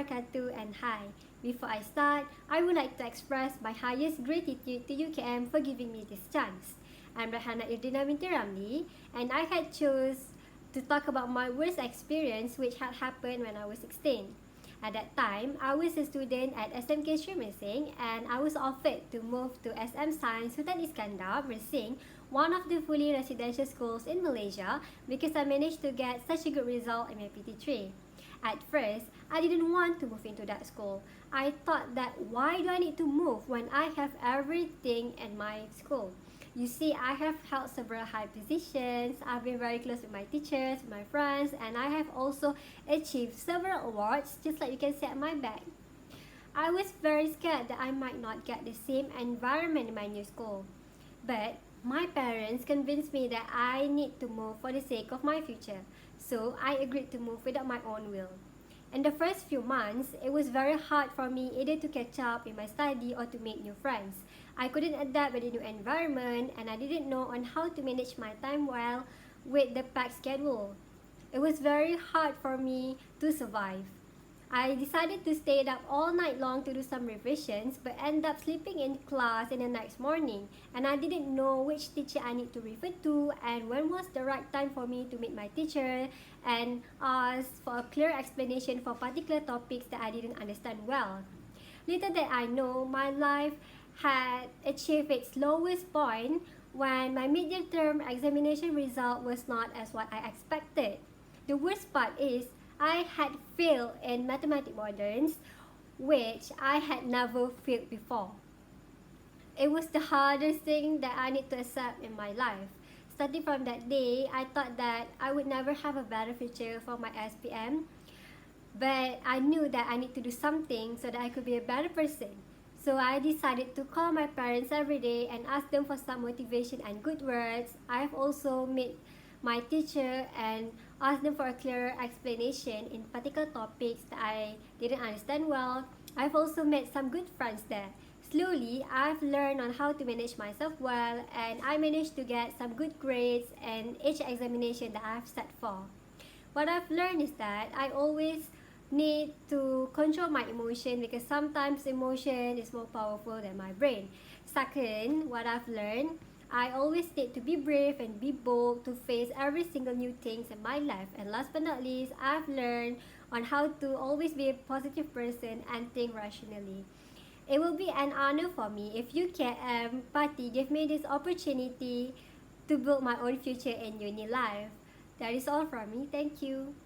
wabarakatuh and hi. Before I start, I would like to express my highest gratitude to UKM for giving me this chance. I'm Raihanna binti Ramli, and I had chose to talk about my worst experience which had happened when I was 16. At that time, I was a student at SMK Mersing and I was offered to move to SM Science Sultan Iskandar, Mersing, one of the fully residential schools in Malaysia because I managed to get such a good result in my PT3. At first, I didn't want to move into that school. I thought that why do I need to move when I have everything in my school? You see, I have held several high positions, I've been very close with my teachers, with my friends, and I have also achieved several awards, just like you can see at my back. I was very scared that I might not get the same environment in my new school. But my parents convinced me that I need to move for the sake of my future, so I agreed to move without my own will. In the first few months, it was very hard for me either to catch up in my study or to make new friends. I couldn't adapt with the new environment and I didn't know on how to manage my time well with the packed schedule. It was very hard for me to survive. I decided to stay up all night long to do some revisions but end up sleeping in class in the next morning and I didn't know which teacher I need to refer to and when was the right time for me to meet my teacher and ask for a clear explanation for particular topics that I didn't understand well. Little did I know, my life had achieved its lowest point when my mid-term examination result was not as what I expected. The worst part is I had failed in mathematics moderns, which I had never failed before. It was the hardest thing that I need to accept in my life. Starting from that day, I thought that I would never have a better future for my SPM, but I knew that I need to do something so that I could be a better person. So I decided to call my parents every day and ask them for some motivation and good words. I've also met my teacher and asked them for a clearer explanation in particular topics that I didn't understand well. I've also met some good friends there. Slowly, I've learned on how to manage myself well and I managed to get some good grades in each examination that I've set for. What I've learned is that I always need to control my emotion because sometimes emotion is more powerful than my brain. Second, what I've learned, I always need to be brave and be bold to face every single new things in my life. And last but not least, I've learned on how to always be a positive person and think rationally. It will be an honor for me if UKM party give me this opportunity to build my own future in uni life. That is all from me. Thank you.